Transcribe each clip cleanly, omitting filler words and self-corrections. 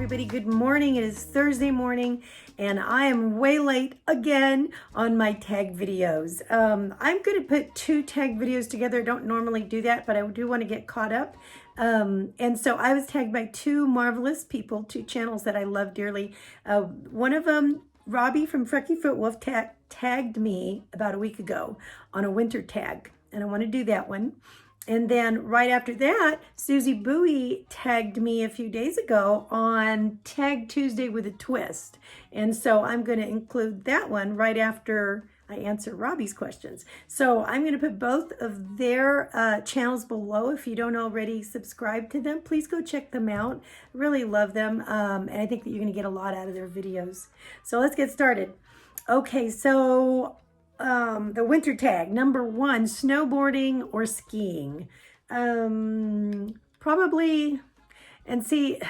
everybody. Good morning. It is Thursday morning and I am way late again on my tag videos. I'm going to put two tag videos together. I don't normally do that, but I do want to get caught up. And so I was tagged by two marvelous people, two channels that I love dearly. One of them, Robbie from Frecky Foot Wolf, tagged me about a week ago on a winter tag, and I want to do that one. And then right after that, Suzy Bowie tagged me a few days ago on Tag Tuesday with a Twist. And so I'm going to include that one right after I answer Robbie's questions. So I'm going to put both of their channels below. If you don't already subscribe to them, please go check them out. I really love them. And I think that you're going to get a lot out of their videos. So let's get started. Okay, so the winter tag, number one, snowboarding or skiing. Probably, and see,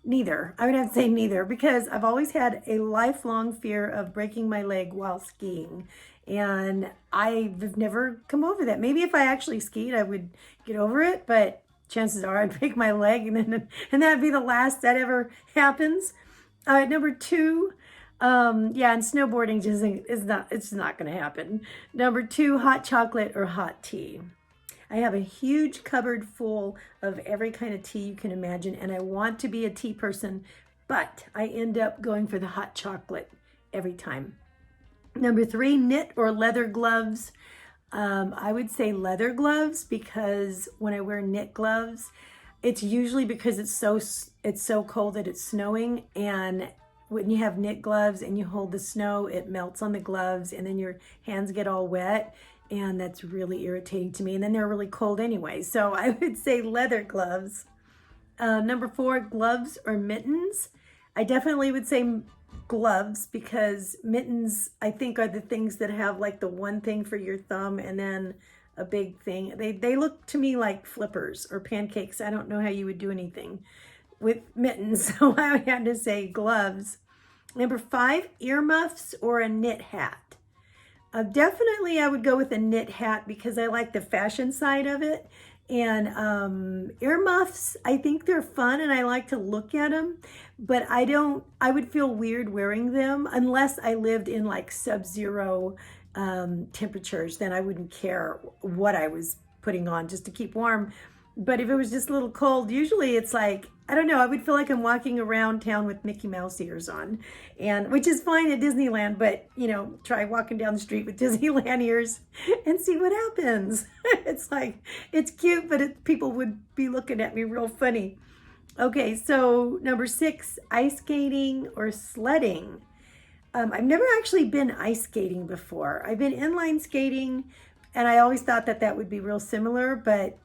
neither. I would have to say neither, because I've always had a lifelong fear of breaking my leg while skiing. And I've never come over that. Maybe if I actually skied, I would get over it, but chances are I'd break my leg and that'd be the last that ever happens. Number two, yeah, and snowboarding it's not going to happen. Number two, hot chocolate or hot tea. I have a huge cupboard full of every kind of tea you can imagine, and I want to be a tea person, but I end up going for the hot chocolate every time. Number three, knit or leather gloves. I would say leather gloves, because when I wear knit gloves, it's usually because it's so cold that it's snowing, and when you have knit gloves and you hold the snow, it melts on the gloves and then your hands get all wet, and that's really irritating to me. And then they're really cold anyway. So I would say leather gloves. Number four, gloves or mittens. I definitely would say gloves, because mittens, I think, are the things that have like the one thing for your thumb and then a big thing. They look to me like flippers or pancakes. I don't know how you would do anything with mittens, so I had to say gloves. Number five, earmuffs or a knit hat. Definitely I would go with a knit hat, because I like the fashion side of it. And earmuffs, I think they're fun and I like to look at them, but I would feel weird wearing them unless I lived in like sub-zero temperatures. Then I wouldn't care what I was putting on just to keep warm. But if it was just a little cold, usually it's like, I don't know, I would feel like I'm walking around town with Mickey Mouse ears on, and which is fine at Disneyland, but you know, try walking down the street with Disneyland ears and see what happens. It's like, it's cute, but people would be looking at me real funny. Okay, so number six, ice skating or sledding. I've never actually been ice skating before. I've been inline skating, and I always thought that would be real similar, but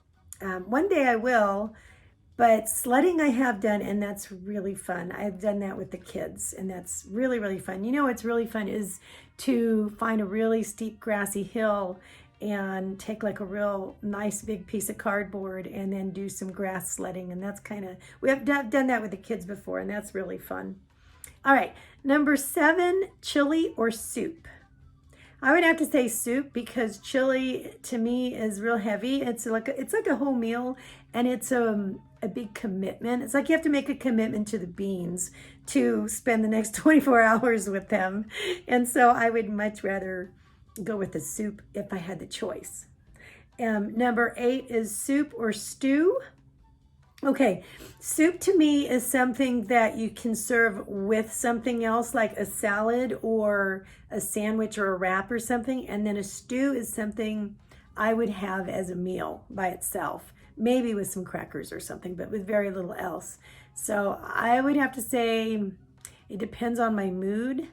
one day I will. But sledding I have done, and that's really fun. I've done that with the kids, and that's really, really fun. You know what's really fun is to find a really steep grassy hill and take like a real nice big piece of cardboard and then do some grass sledding. And that's we have done that with the kids before, and that's really fun. All right, number seven, chili or soup. I would have to say soup, because chili to me is real heavy. It's like a whole meal, and it's a big commitment. It's like you have to make a commitment to the beans to spend the next 24 hours with them. And so I would much rather go with the soup if I had the choice. Number eight is soup or stew. Okay, soup to me is something that you can serve with something else, like a salad or a sandwich or a wrap or something. And then a stew is something I would have as a meal by itself, maybe with some crackers or something, but with very little else. So I would have to say it depends on my mood.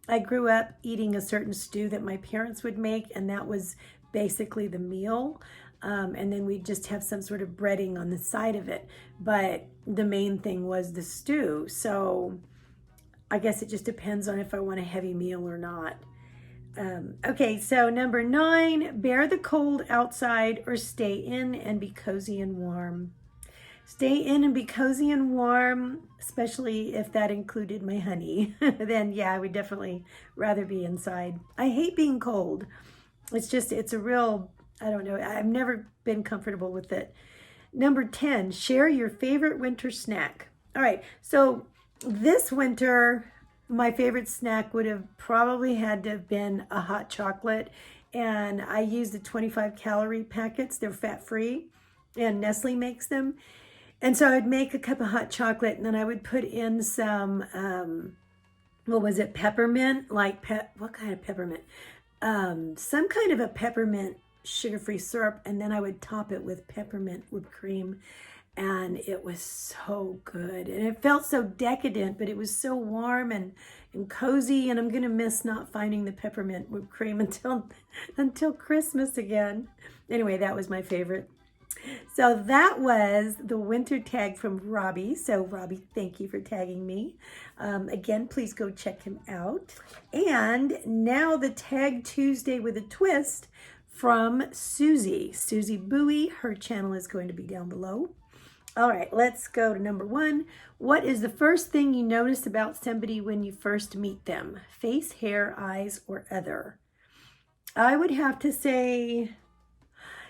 I grew up eating a certain stew that my parents would make, and that was basically the meal. And then we'd just have some sort of breading on the side of it. But the main thing was the stew. So I guess it just depends on if I want a heavy meal or not. Okay, so number nine, bear the cold outside or stay in and be cozy and warm. Stay in and be cozy and warm, especially if that included my honey. Then yeah, I would definitely rather be inside. I hate being cold. It's a real, I don't know, I've never been comfortable with it. Number 10, share your favorite winter snack. All right, so This winter, my favorite snack would have probably had to have been a hot chocolate. And I use the 25 calorie packets. They're fat free and Nestle makes them. And so I'd make a cup of hot chocolate and then I would put in some, what was it, peppermint? What kind of peppermint? Some kind of a peppermint sugar-free syrup. And then I would top it with peppermint whipped cream. And it was so good. And it felt so decadent, but it was so warm and cozy. And I'm going to miss not finding the peppermint whipped cream until Christmas again. Anyway, that was my favorite. So that was the winter tag from Robbie. So Robbie, thank you for tagging me. Again, please go check him out. And now the Tag Tuesday with a twist from Suzy. Suzy Bowie. Her channel is going to be down below. All right, let's go to number 1. What is the first thing you notice about somebody when you first meet them? Face, hair, eyes, or other? I would have to say,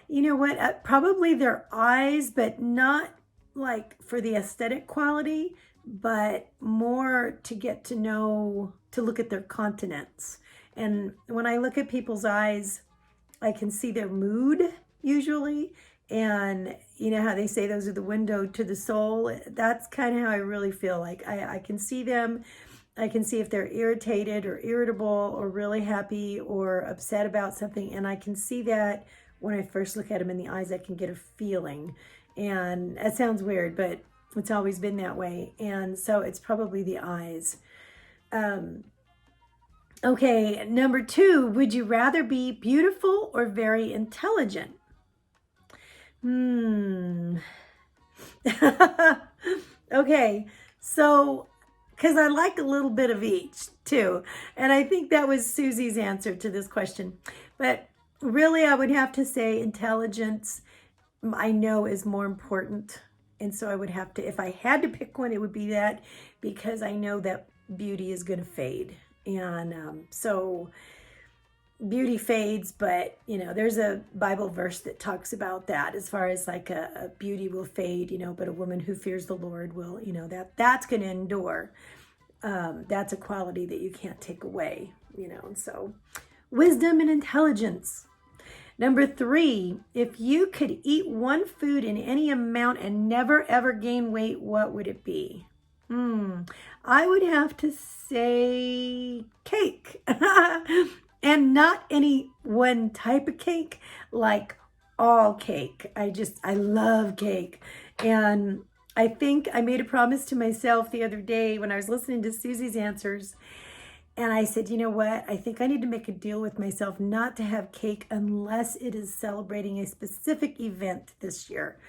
you know what, probably their eyes, but not like for the aesthetic quality, but more to get to know, to look at their continents. And when I look at people's eyes, I can see their mood usually. And you know how they say those are the window to the soul? That's kind of how I really feel like. I can see them. I can see if they're irritated or irritable or really happy or upset about something. And I can see that when I first look at them in the eyes. I can get a feeling. And that sounds weird, but it's always been that way. And so it's probably the eyes. Okay, number 2, would you rather be beautiful or very intelligent? Okay, so because I like a little bit of each too, and I think that was Suzy's answer to this question. But really, I would have to say intelligence, I know, is more important, and so I would have to, if I had to pick one, it would be that, because I know that beauty is going to fade, and so beauty fades, but you know, there's a Bible verse that talks about that, as far as like a beauty will fade, you know, but a woman who fears the Lord will, you know, that's going to endure. That's a quality that you can't take away, you know. And so wisdom and intelligence. Number 3, if you could eat one food in any amount and never ever gain weight, what would it be? I would have to say cake. And not any one type of cake, like all cake. I love cake. And I think I made a promise to myself the other day when I was listening to Suzy's answers. And I said, you know what? I think I need to make a deal with myself not to have cake unless it is celebrating a specific event this year.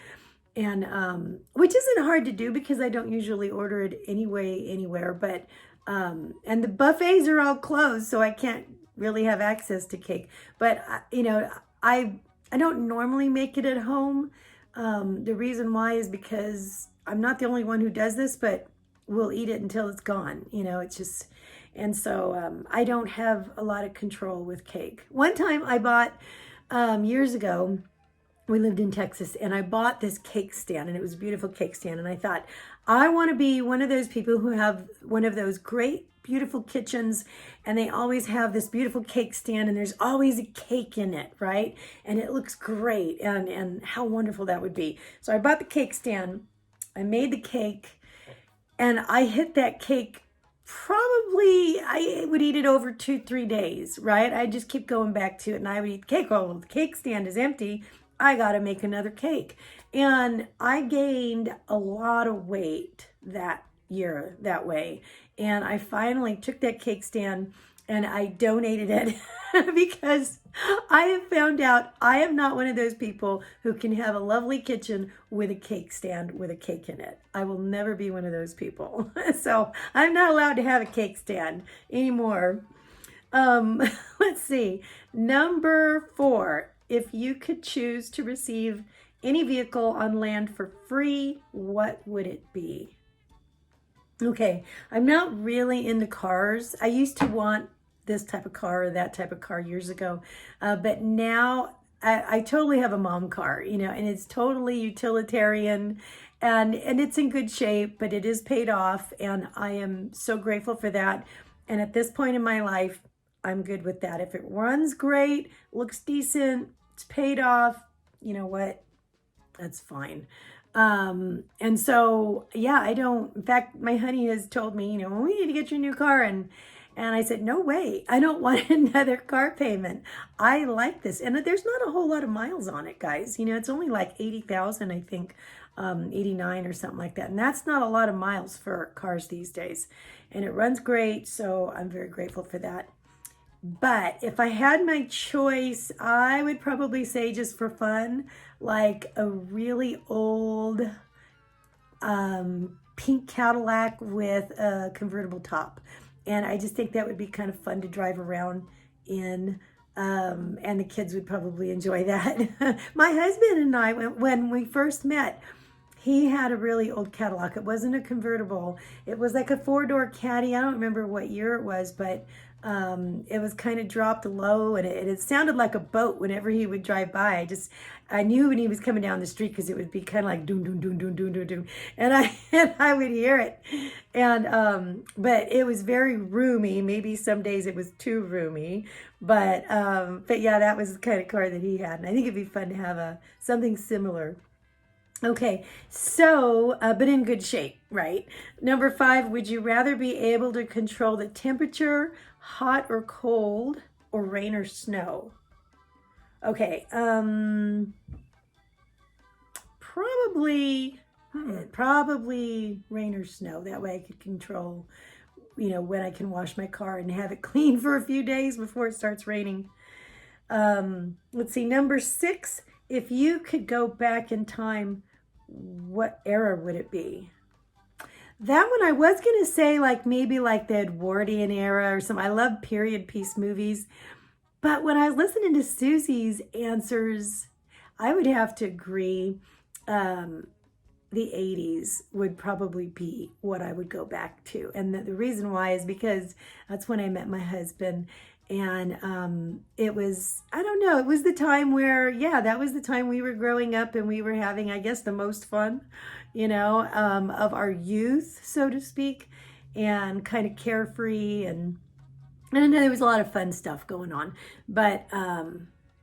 And which isn't hard to do because I don't usually order it anywhere. But and the buffets are all closed, so I can't really have access to cake. But you know, I don't normally make it at home. The reason why is because I'm not the only one who does this, but we'll eat it until it's gone. You know, it's just, and so I don't have a lot of control with cake. One time I bought, years ago, we lived in Texas, and I bought this cake stand, and it was a beautiful cake stand. And I thought, I want to be one of those people who have one of those great, beautiful kitchens, and they always have this beautiful cake stand, and there's always a cake in it, right? And it looks great, and how wonderful that would be. So I bought the cake stand, I made the cake, and I hit that cake probably, I would eat it over 2-3 days, right? I just keep going back to it, and I would eat cake. Oh, the cake stand is empty. I got to make another cake. And I gained a lot of weight that year that way. And I finally took that cake stand and I donated it because I have found out I am not one of those people who can have a lovely kitchen with a cake stand with a cake in it. I will never be one of those people. So I'm not allowed to have a cake stand anymore. Let's see. Number 4. If you could choose to receive any vehicle on land for free, what would it be? Okay, I'm not really into cars. I used to want this type of car or that type of car years ago, but now I totally have a mom car, you know, and it's totally utilitarian and it's in good shape, but it is paid off and I am so grateful for that. And at this point in my life, I'm good with that. If it runs great, looks decent, it's paid off, you know what? That's fine. And so, yeah, I don't, in fact, my honey has told me, you know, "Well, we need to get you a new car." And I said, no way, I don't want another car payment. I like this. And there's not a whole lot of miles on it, guys. You know, it's only like 80,000, I think, 89 or something like that. And that's not a lot of miles for cars these days. And it runs great. So I'm very grateful for that. But if I had my choice, I would probably say, just for fun, like a really old pink Cadillac with a convertible top. And I just think that would be kind of fun to drive around in. And the kids would probably enjoy that. My husband and I, when we first met, he had a really old Cadillac. It wasn't a convertible. It was like a four-door Caddy. I don't remember what year it was, but it was kind of dropped low, and it sounded like a boat whenever he would drive by. I knew when he was coming down the street because it would be kind of like doom doom doom doom doom doom doom, and I would hear it, and but it was very roomy. Maybe some days it was too roomy, but yeah, that was the kind of car that he had, and I think it'd be fun to have something similar. Okay, so, but in good shape, right? Number 5, would you rather be able to control the temperature, hot or cold, or rain or snow? Okay, probably rain or snow. That way I could control, you know, when I can wash my car and have it clean for a few days before it starts raining. Let's see, number 6, if you could go back in time, what era would it be? That one I was going to say like maybe like the Edwardian era or something. I love period piece movies. But when I was listening to Suzy's answers, I would have to agree. The 80s would probably be what I would go back to. And the reason why is because that's when I met my husband. And it was, I don't know, it was the time where, yeah, that was the time we were growing up and we were having, I guess, the most fun, you know, of our youth, so to speak, and kind of carefree. And I know there was a lot of fun stuff going on. But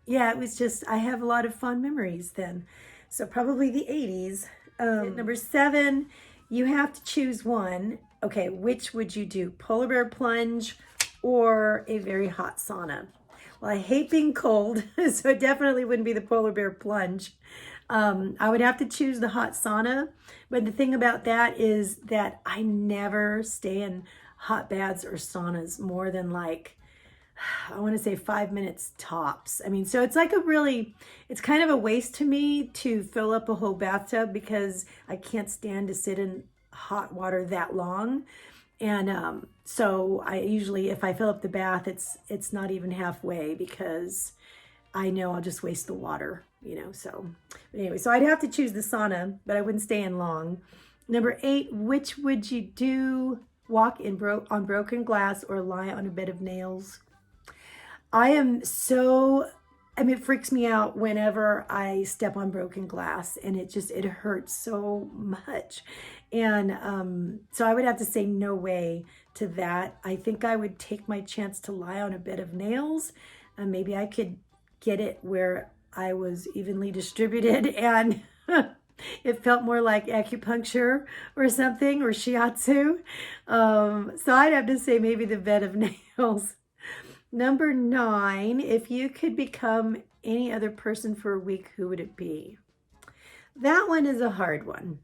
yeah, it was just, I have a lot of fond memories then. So probably the 80s. Number 7, you have to choose one. Okay, which would you do? Polar bear plunge or a very hot sauna? Well, I hate being cold, so it definitely wouldn't be the polar bear plunge. I would have to choose the hot sauna, but the thing about that is that I never stay in hot baths or saunas more than like, I want to say 5 minutes tops. I mean, so it's like it's kind of a waste to me to fill up a whole bathtub because I can't stand to sit in hot water that long. And so I usually, if I fill up the bath, it's not even halfway because I know I'll just waste the water, you know. So but anyway, so I'd have to choose the sauna, but I wouldn't stay in long. Number 8, which would you do? Walk on broken glass or lie on a bed of nails? It freaks me out whenever I step on broken glass, and it hurts so much. And so I would have to say no way to that. I think I would take my chance to lie on a bed of nails. And maybe I could get it where I was evenly distributed and it felt more like acupuncture or something, or shiatsu. So I'd have to say maybe the bed of nails. Number 9, if you could become any other person for a week, who would it be? That one is a hard one.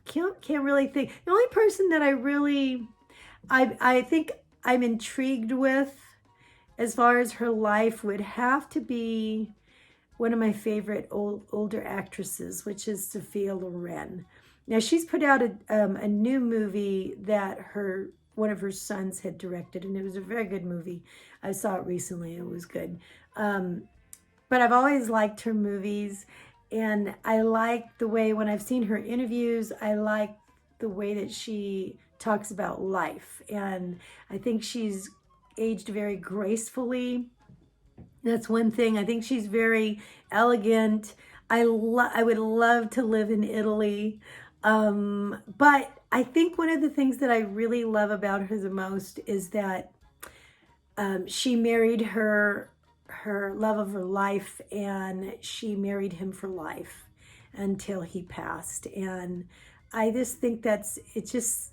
Can't really think. The only person that I think I'm intrigued with as far as her life would have to be one of my favorite older actresses, which is Sophia Loren. Now she's put out a new movie that one of her sons had directed, and it was a very good movie. I saw it recently. It was good. But I've always liked her movies, and I like the way, when I've seen her interviews, I like the way that she talks about life. And I think she's aged very gracefully. That's one thing. I think she's very elegant. I would love to live in Italy. But I think one of the things that I really love about her the most is that she married her love of her life, and she married him for life until he passed. And I just think it's just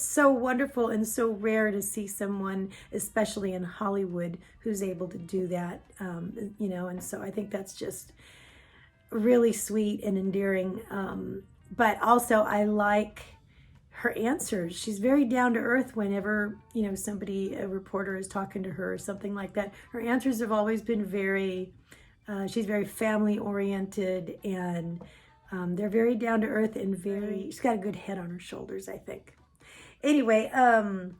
so wonderful and so rare to see someone, especially in Hollywood, who's able to do that. And so I think that's just really sweet and endearing. But also I like her answers. She's very down to earth whenever, a reporter is talking to her or something like that. Her answers have always been she's very family oriented, and they're very down to earth and she's got a good head on her shoulders, I think. Anyway,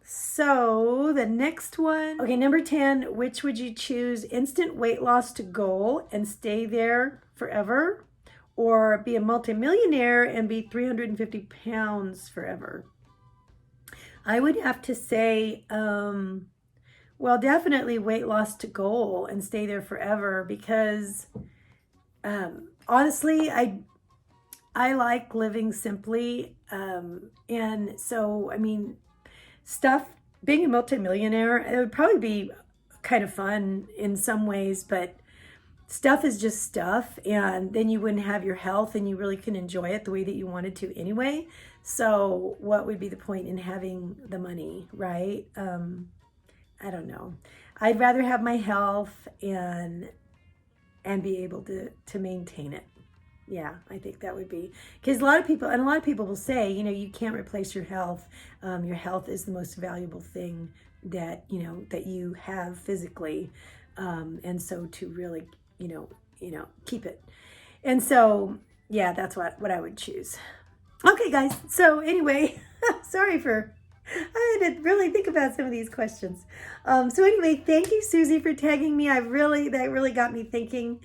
so the next one. Okay, number 10, which would you choose? Instant weight loss to goal and stay there forever, or be a multimillionaire and be 350 pounds forever? I would have to say, definitely weight loss to goal and stay there forever, because honestly, I like living simply. And so, being a multimillionaire, it would probably be kind of fun in some ways, but stuff is just stuff, and then you wouldn't have your health, and you really can enjoy it the way that you wanted to anyway. So what would be the point in having the money, right? I don't know. I'd rather have my health and be able to maintain it. Yeah, I think that would be, because a lot of people will say, you can't replace your health. Your health is the most valuable thing that you have physically, and so to really keep it. And so, yeah, that's what I would choose. Okay, guys. So anyway, I had to really think about some of these questions. So anyway, thank you, Suzy, for tagging me. That really got me thinking,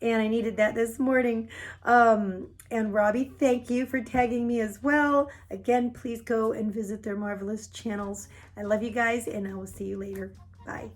and I needed that this morning. And Robbie, thank you for tagging me as well. Again, please go and visit their marvelous channels. I love you guys, and I will see you later. Bye.